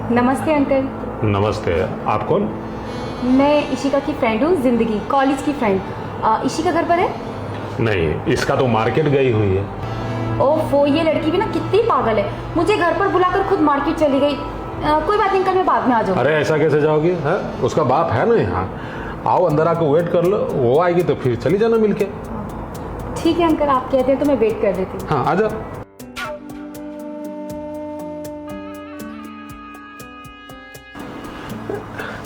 नमस्ते अंकल। नमस्ते। आप कौन? मैं इशिका की फ्रेंड हूँ, जिंदगी कॉलेज की फ्रेंड। इशिका घर पर है? नहीं, इसका तो मार्केट गई हुई है। ओफो, ये लड़की भी ना कितनी पागल है, मुझे घर पर बुलाकर खुद मार्केट चली गई। कोई बात नहीं अंकल, मैं बाद में आ जाऊँगी। अरे ऐसा कैसे जाओगी? है उसका बाप है ना यहाँ। आओ अंदर आकर वेट कर लो, वो आएगी तो फिर चली जाना मिलके। ठीक है अंकल, आप कहते हैं तो मैं वेट कर देती हूँ। हाँ आजा।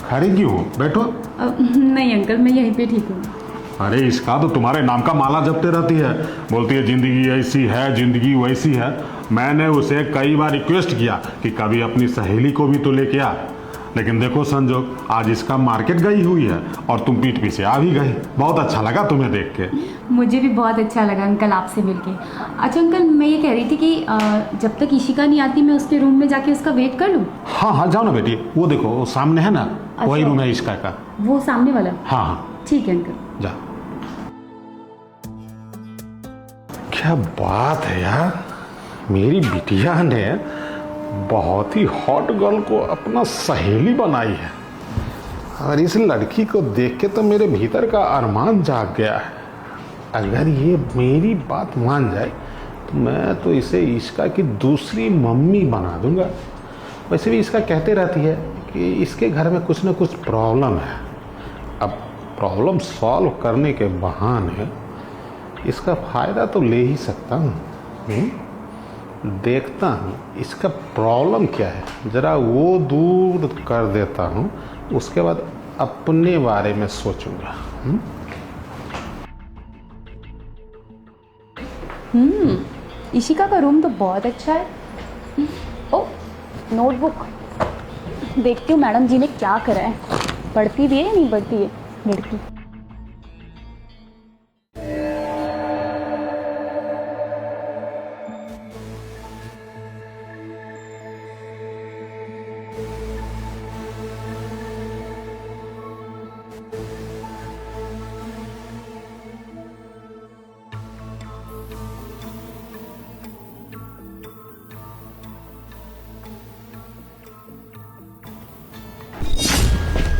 खड़ी क्यों? बैठो। नहीं अंकल, मैं यहीं पे ठीक हूँ। अरे इसका तो तुम्हारे नाम का माला जपते रहती है, बोलती है जिंदगी ऐसी है, जिंदगी वैसी है। मैंने उसे कई बार रिक्वेस्ट किया कि कभी अपनी सहेली को भी तो लेके आ, लेकिन देखो संजोग, आज इसका मार्केट गई हुई है और तुम पीठ पीछे आ भी गई। बहुत अच्छा लगा तुम्हें देख के। मुझे भी बहुत अच्छा लगा अंकल आपसे मिलके। अच्छा अंकल, मैं ये कह रही थी कि जब तक इशिका नहीं आती मैं उसके रूम में जाके उसका वेट कर लूँ? हाँ हाँ जाओ ना बेटी, वो देखो वो सामने है ना। अच्छा। वही रूम है इसका का। वो सामने वाला? हाँ हाँ ठीक है अंकल। जा। क्या बात है यार, मेरी बिटिया ने बहुत ही हॉट गर्ल को अपना सहेली बनाई है और इस लड़की को देख के तो मेरे भीतर का अरमान जाग गया है। अगर ये मेरी बात मान जाए तो मैं तो इसे इसका की दूसरी मम्मी बना दूंगा। वैसे भी इसका कहते रहती है कि इसके घर में कुछ ना कुछ प्रॉब्लम है। अब प्रॉब्लम सॉल्व करने के बहाने इसका फायदा तो ले ही सकता हूँ। देखता हूँ इसका प्रॉब्लम क्या है, जरा वो दूर कर देता हूँ, उसके बाद अपने बारे में सोचूंगा। इशिका का रूम तो बहुत अच्छा है। ओ नोटबुक, देखती हूँ मैडम जी ने क्या करा है, पढ़ती भी है या नहीं पढ़ती है लड़की।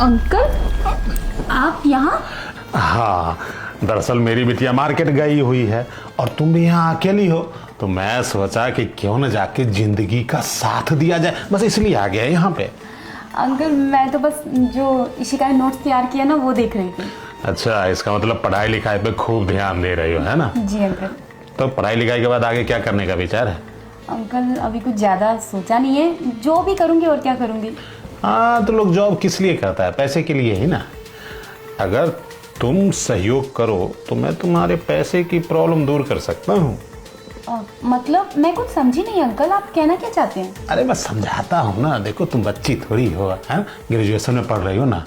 अंकल आप यहाँ? हाँ, दरअसल मेरी बिटिया मार्केट गई हुई है और तुम भी यहाँ अकेली हो, तो मैं सोचा कि क्यों न जाके जिंदगी का साथ दिया जाए, बस इसलिए आ गया यहाँ पे। अंकल मैं तो बस जो इशिका ने नोट्स तैयार किया ना वो देख रही थी। अच्छा, इसका मतलब पढ़ाई लिखाई पे खूब ध्यान दे रही हो, है ना? जी अंकल। तो पढ़ाई लिखाई के बाद आगे क्या करने का विचार है? अंकल अभी कुछ ज़्यादा सोचा नहीं है, जो भी करूँगी और क्या करूँगी। हाँ, तो लोग जॉब किस लिए करता है? पैसे के लिए ही ना। अगर तुम सहयोग करो तो मैं तुम्हारे पैसे की प्रॉब्लम दूर कर सकता हूँ। मतलब मैं कुछ समझी नहीं अंकल, आप कहना क्या चाहते हैं? अरे मैं समझाता हूँ ना, देखो तुम बच्ची थोड़ी हो, है ग्रेजुएशन में पढ़ रही हो ना।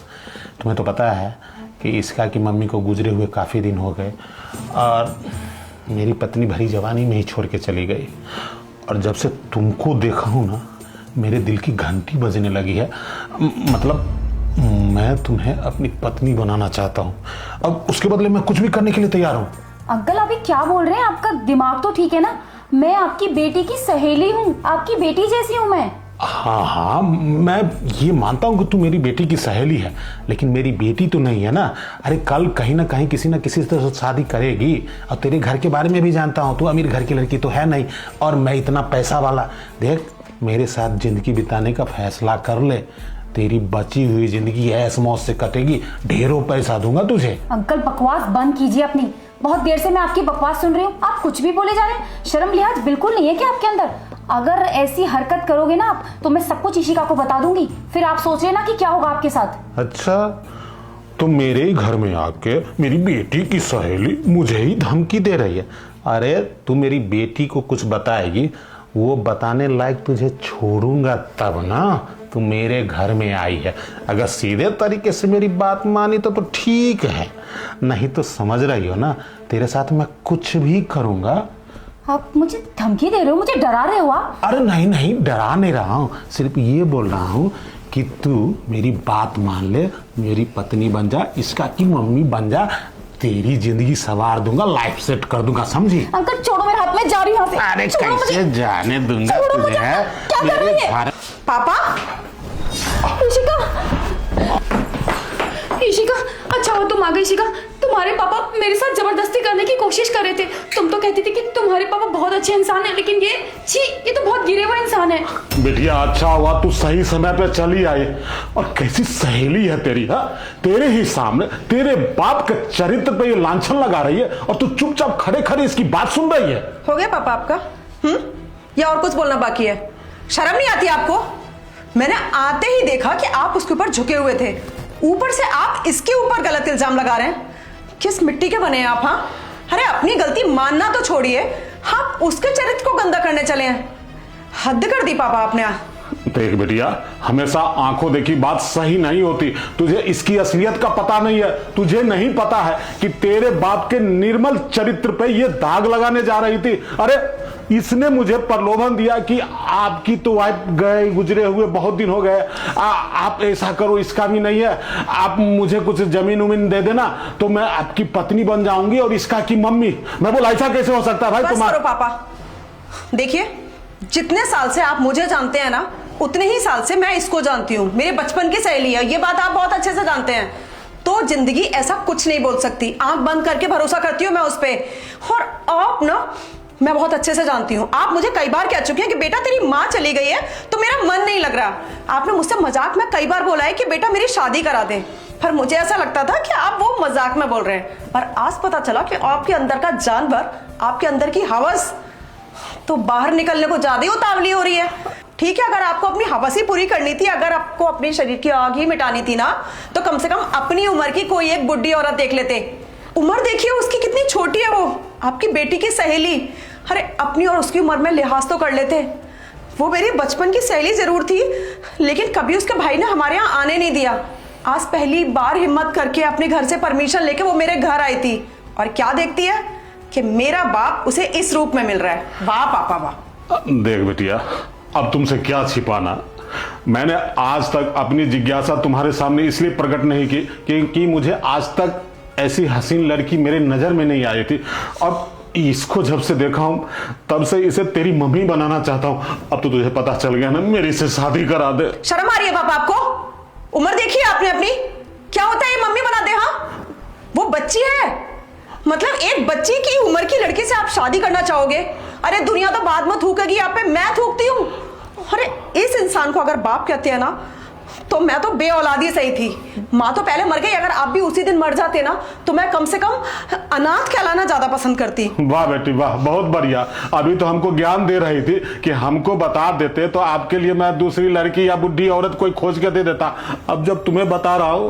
तुम्हें तो पता है कि इसका की मम्मी को गुजरे हुए काफ़ी दिन हो गए और मेरी पत्नी भरी जवानी में ही छोड़ के चली गई। और जब से तुमको देखा हूँ ना, मेरे दिल की घंटी बजने लगी है। मतलब मैं तुम्हें अपनी पत्नी बनाना चाहता हूँ। अब उसके बदले मैं कुछ भी करने के लिए तैयार हूँ। अंकल अभी क्या बोल रहे हैं? आपका दिमाग तो ठीक है ना? मैं आपकी बेटी की सहेली हूँ, आपकी बेटी जैसी हूँ मैं। हाँ हाँ, मैं ये मानता हूँ कि तू मेरी बेटी की सहेली है, लेकिन मेरी बेटी तो नहीं है ना। अरे कल कहीं ना कहीं किसी न किसी से शादी करेगी। और तेरे घर के बारे में भी जानता हूँ, तू अमीर घर की लड़की तो है नहीं और मैं इतना पैसा वाला। देख, मेरे साथ जिंदगी बिताने का फैसला कर ले, तेरी बची हुई जिंदगी ऐश मौज से कटेगी, ढेरों पैसा दूंगा तुझे। अंकल बकवास बंद कीजिए अपनी, बहुत देर से मैं आपकी बकवास सुन रही हूँ, आप कुछ भी बोले जा रहे हैं। शर्म लिहाज बिल्कुल नहीं है क्या आपके अंदर? अगर ऐसी हरकत करोगे ना आप तो मैं सब कुछ इशिका को बता दूंगी, फिर आप सोच लेना कि क्या होगा आपके साथ। अच्छा, तो मेरे ही घर में आके मेरी बेटी की सहेली मुझे ही धमकी दे रही है। अरे तू मेरी बेटी को कुछ बताएगी, वो बताने लायक तुझे छोड़ूंगा तब ना। तू मेरे घर में आई है, अगर सीधे तरीके से मेरी बात मानी तो ठीक है, नहीं तो समझ रही हो ना, तेरे साथ मैं कुछ भी करूंगा। आप मुझे धमकी दे रहे हो, मुझे डरा रहे हो आप? अरे नहीं नहीं, डरा नहीं रहा हूँ, सिर्फ ये बोल रहा हूँ कि तू मेरी बात मान ले, मेरी पत्नी बन जा, इसका की मम्मी बन जा, तेरी जिंदगी सवार दूंगा, लाइफ सेट कर दूंगा, समझी? अंकल छोड़ो मेरे हाथ में, जा रही हूं यहाँ से। अरे कैसे जाने दूंगा तुझे? क्या कर रही है? पापा इशिका, इशिका, अच्छा हो तुम आ गई। इशिका, तुम्हारे पापा मेरे साथ जबरदस्ती करने की कोशिश कर रहे थे। तुम तो कहती थी कि तुम्हारे पापा बहुत अच्छे इंसान हैं, लेकिन ये तो बहुत गिरे हुए इंसान है। बिटिया अच्छा हुआ तू सही समय पे चली आई। और कैसी सहेली है तेरी, हा? तेरे ही सामने तेरे बाप के चरित्र पे ये लांछन लगा रही है और तू चुपचाप खड़े खड़े इसकी बात सुन रही है। हो गया पापा आपका? या और कुछ बोलना बाकी है? शर्म नहीं आती आपको? मैंने आते ही देखा कि आप उसके ऊपर झुके हुए थे, ऊपर से आप इसके ऊपर गलत इल्जाम लगा रहे हैं। किस मिट्टी के बने हैं आप? हाँ, अरे अपनी गलती मानना तो छोड़िए, आप उसके चरित्र को गंदा करने चले हैं। हद कर दी पापा आपने। देख बेटिया, हमेशा आंखों देखी बात सही नहीं होती। तुझे इसकी असलियत का पता नहीं है। तुझे नहीं पता है कि तेरे बाप के निर्मल चरित्र पे ये दाग लगाने जा रही थी। अरे इसने मुझे प्रलोभन दिया कि आपकी तो वाइफ गए गुजरे हुए बहुत दिन हो गए, आप ऐसा करो, इसका भी नहीं है, आप मुझे कुछ जमीन उमीन दे देना तो मैं आपकी पत्नी बन जाऊंगी और इसका की मम्मी। मैं बोला ऐसा कैसे हो सकता है भाई? बस करो पापा। देखिए, जितने साल से आप मुझे जानते हैं ना, उतने ही साल से मैं इसको जानती हूँ। मेरे बचपन की सहेली है, ये बात आप बहुत अच्छे से जानते हैं। तो जिंदगी ऐसा कुछ नहीं बोल सकती। आंख बंद करके भरोसा करती हूँ मैं उस पर। और आप ना, मैं बहुत अच्छे से जानती हूँ। आप मुझे कई बार कह चुके हैं कि बेटा तेरी माँ चली गई है तो मेरा मन नहीं लग रहा। आपने मुझसे मजाक में कई बार बोला है कि बेटा मेरी शादी करा दे, पर मुझे ऐसा लगता था कि आप वो मजाक में बोल रहे हैं। पर आज पता चला कि आपके अंदर का जानवर, आपके अंदर की हवस तो बाहर निकलने को ज्यादा ही उतावली हो रही है। ठीक है, अगर आपको अपनी हवस ही पूरी करनी थी, अगर आपको अपने शरीर की आग ही मिटानी थी ना, तो कम से कम अपनी उम्र की कोई एक बुढ़ी औरत देख लेते। उम्र देखिए उसकी कितनी छोटी है, वो आपकी बेटी की सहेली। अरे अपनी और उसकी उम्र में लिहाज तो कर लेते। वो मेरी बचपन की सहेली जरूर थी, लेकिन कभी उसके भाई ने हमारे यहाँ आने नहीं दिया। आज पहली बार हिम्मत करके अपने घर से परमिशन लेके वो मेरे घर आई थी, और क्या देखती है कि मेरा बाप उसे इस रूप में मिल रहा है। वाह पापा वाह। देख बेटिया, अब तुमसे क्या छिपाना। मैंने आज तक अपनी जिज्ञासा तुम्हारे सामने इसलिए प्रकट नहीं की क्योंकि मुझे आज तक ऐसी हसीन लड़की मेरे नजर में नहीं आई थी। और इसको जब से देखा हूं तब से इसे तेरी मम्मी बनाना चाहता हूं। अब तो तुझे पता चल गया ना, मेरी से शादी करा दे। शर्म आ रही है पापा आपको? उम्र देखी है आपने अपनी? क्या होता है ये मम्मी बना दे? हाँ, वो बच्ची है। मतलब एक बच्ची की उम्र की लड़की से आप शादी करना चाहोगे? अरे दुनिया तो बाद में थूकेगी आप पे, मैं थूकती हूँ। अरे इस इंसान को अगर बाप कहते हैं ना, तो मैं तो बेऔलादी सही थी। माँ तो पहले मर गई, अगर आप भी उसी दिन मर जाते ना तो मैं कम से कम अनाथ कहलाना ज्यादा पसंद करती। वाह बेटी वाह, बहुत बढ़िया। अभी तो हमको ज्ञान दे रही थी कि हमको बता देते तो आपके लिए मैं दूसरी लड़की या बुढ़ी औरत कोई खोज के दे देता। अब जब तुम्हें बता रहा हूं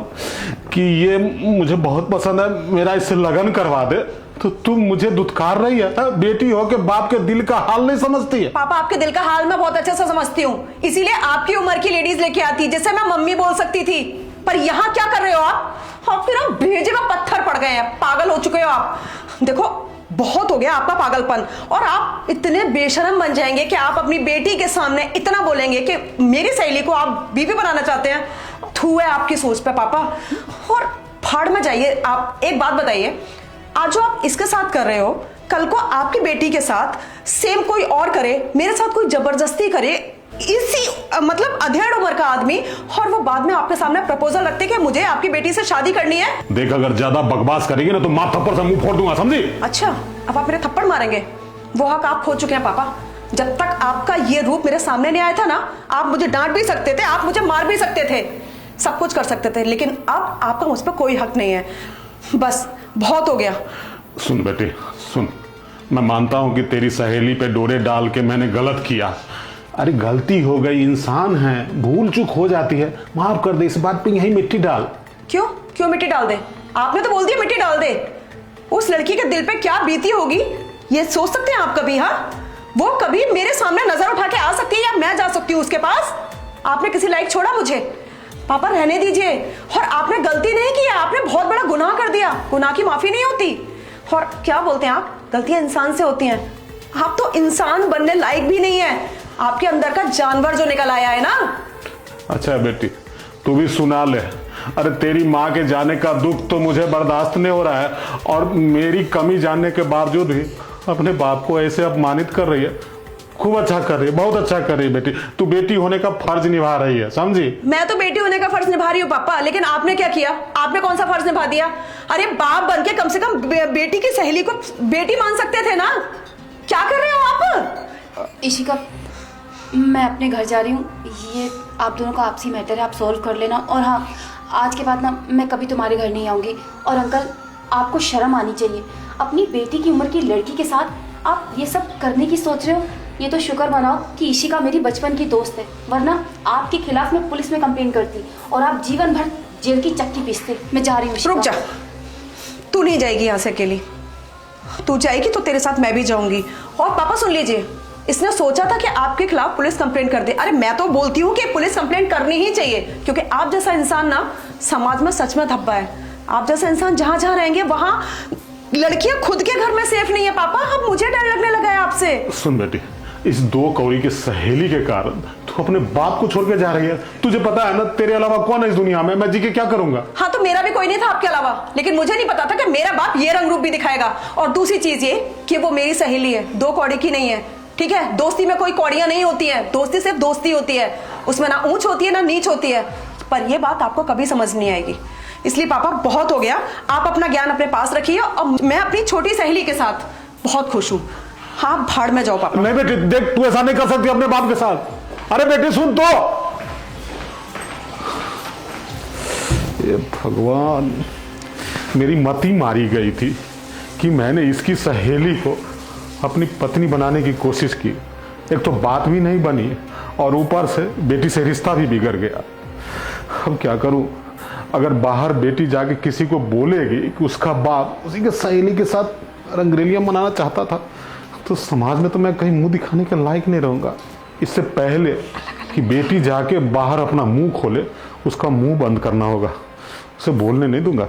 कि ये मुझे बहुत पसंद है, मेरा इससे लगन करवा दे, तो तुम मुझे दुत्कार रही है। बेटी हो के बाप के दिल का हाल नहीं समझती है? पापा आपके दिल का हाल मैं बहुत अच्छे से समझती हूँ, इसीलिए आपकी उम्र की लेडीज लेके आती जिससे मैं मम्मी बोल सकती थी। पर यहाँ क्या कर रहे हो आप? फिर आप भेजे में पत्थर पड़ गए हैं, पागल हो चुके हो आप। देखो बहुत हो गया आपका पागलपन, और आप इतने बेशरम बन जाएंगे कि आप अपनी बेटी के सामने इतना बोलेंगे कि मेरी सहेली को आप बीवी बनाना चाहते हैं। थू है आपकी सोच पे पापा, और फाड़ में जाइए। आप एक बात बताइए, आज जो आप इसके साथ कर रहे हो, कल को आपकी बेटी के साथ सेम कोई और करे, मेरे साथ कोई जबरदस्ती करे, इसी मतलब अधेड़ उम्र का आदमी, और वो बाद में आपके सामने प्रपोजल रखते कि मुझे आपकी बेटी से शादी करनी है। देख अगर ज्यादा बकवास करेगी ना तो माँ थप्पड़ से मुंह फोड़ दूंगा, समझी? अच्छा, अब आप मेरे थप्पड़ मारेंगे? वो हक आप खो चुके हैं पापा। जब तक आपका ये रूप मेरे सामने नहीं आया था ना, आप मुझे डांट भी सकते थे, आप मुझे मार भी सकते थे, सब कुछ कर सकते थे, लेकिन अब आपका मुझ पर कोई हक नहीं है। बस बहुत हो गया। सुन बेटी सुन, मैं मानता हूं कि तेरी सहेली पे डोरे डाल के मैंने गलत किया। अरे गलती हो गई, इंसान है, भूल चूक हो जाती है, माफ कर दे। इस बात पे यही मिट्टी डाल। क्यों क्यों मिट्टी डाल दे? आपने तो बोल दिया मिट्टी डाल दे। उस लड़की के दिल पे क्या बीती होगी ये सोच सकते हैं आप कभी? हाँ, वो कभी मेरे सामने नजर उठा के आ सकती है या मैं जा सकती हूँ उसके पास? आपने किसी लायक छोड़ा मुझे? पापा रहने दीजिए। और आपने गलती नहीं की, आपने बहुत बड़ा गुनाह कर दिया। गुनाह की माफी नहीं होती। और क्या बोलते हैं आप, गलतियां इंसान से होती हैं। आप तो इंसान बनने लायक भी नहीं है, आपके अंदर का जानवर जो निकल आया है ना। अच्छा बेटी तू भी सुना ले। अरे तेरी माँ के जाने का दुख तो मुझे बर्दाश्त नहीं हो रहा है, और मेरी कमी जानने के बावजूद भी अपने बाप को ऐसे अपमानित कर रही है। खूब अच्छा कर रही है, बहुत अच्छा कर रही है बेटी। तू बेटी होने का फर्ज निभा रही है, समझी? मैं तो बेटी होने का फर्ज निभा रही हूँ पापा, लेकिन आपने क्या किया? आपने कौन सा फर्ज निभा दिया? अरे बाप बन के कम से कम बेटी की सहेली को बेटी मान सकते थे ना। क्या कर रहे हो आप? इशिका, मैं अपने घर जा रही हूँ, ये आप दोनों का आपसी मैटर है, आप सॉल्व कर लेना। और हाँ, आज के बाद ना मैं कभी तुम्हारे घर नहीं आऊँगी। और अंकल, आपको शर्म आनी चाहिए, अपनी बेटी की उम्र की लड़की के साथ आप ये सब करने की सोच रहे हो। ये तो शुक्र मनाओ कि इशिका मेरी बचपन की दोस्त है, वरना आपके खिलाफ मैं पुलिस में कंप्लेन करती और आप जीवन भर जेल की चक्की पीसते। मैं जा रही हूँ। रुक जा, तू नहीं जाएगी यहाँ से अकेली। तू जाएगी तो तेरे साथ मैं भी जाऊंगी। और पापा सुन लीजिए, इसने सोचा था कि आपके खिलाफ पुलिस कंप्लेंट कर दे। अरे मैं तो बोलती हूँ कि पुलिस कंप्लेंट करनी ही चाहिए, क्योंकि आप जैसा इंसान ना समाज में सच में धब्बा है। आप जैसा इंसान जहां जहां रहेंगे वहां लड़कियां खुद के घर में सेफ नहीं है। पापा, अब मुझे डर लगने लगा है आपसे। सुन बेटी, इस 2 कौड़ी की सहेली के कारण तू अपने बाप को छोड़ के जा रही है। तुझे पता है ना, तेरे अलावा कौन है इस दुनिया में? मैं जी के क्या करूंगा? हाँ, तो मेरा भी कोई नहीं था आपके अलावा, लेकिन मुझे नहीं पता था कि मेरा बाप ये रंग रूप भी दिखाएगा। और दूसरी चीज ये कि वो मेरी सहेली है, 2 कौड़ी की नहीं है, ठीक है? दोस्ती में कोई कौड़ियां नहीं होती है, दोस्ती सिर्फ दोस्ती होती है, उसमें ना ऊंच होती है ना नीच होती है। पर ये बात आपको कभी समझ नहीं आएगी। इसलिए पापा, बहुत हो गया, आप अपना ज्ञान अपने पास रखिए और मैं अपनी छोटी सहेली के साथ बहुत खुश हूँ। हाँ, भाड़ में जाओ पापा। नहीं बेटी, देख, तू ऐसा नहीं कर सकती अपने बाप के साथ। अरे बेटी सुन तो। ये भगवान, मेरी मति मारी गई थी कि मैंने इसकी सहेली को अपनी पत्नी बनाने की कोशिश की। एक तो बात भी नहीं बनी और ऊपर से बेटी से रिश्ता भी बिगड़ गया। अब क्या करूं? अगर बाहर बेटी जाके किसी को बोलेगी कि उसका बाप उसी के सहेली के साथ रंगरेलियां मनाना चाहता था, तो समाज में तो मैं कहीं मुंह दिखाने के लायक नहीं रहूंगा। इससे पहले कि बेटी जाके बाहर अपना मुंह खोले, उसका मुंह बंद करना होगा, उसे बोलने नहीं दूंगा।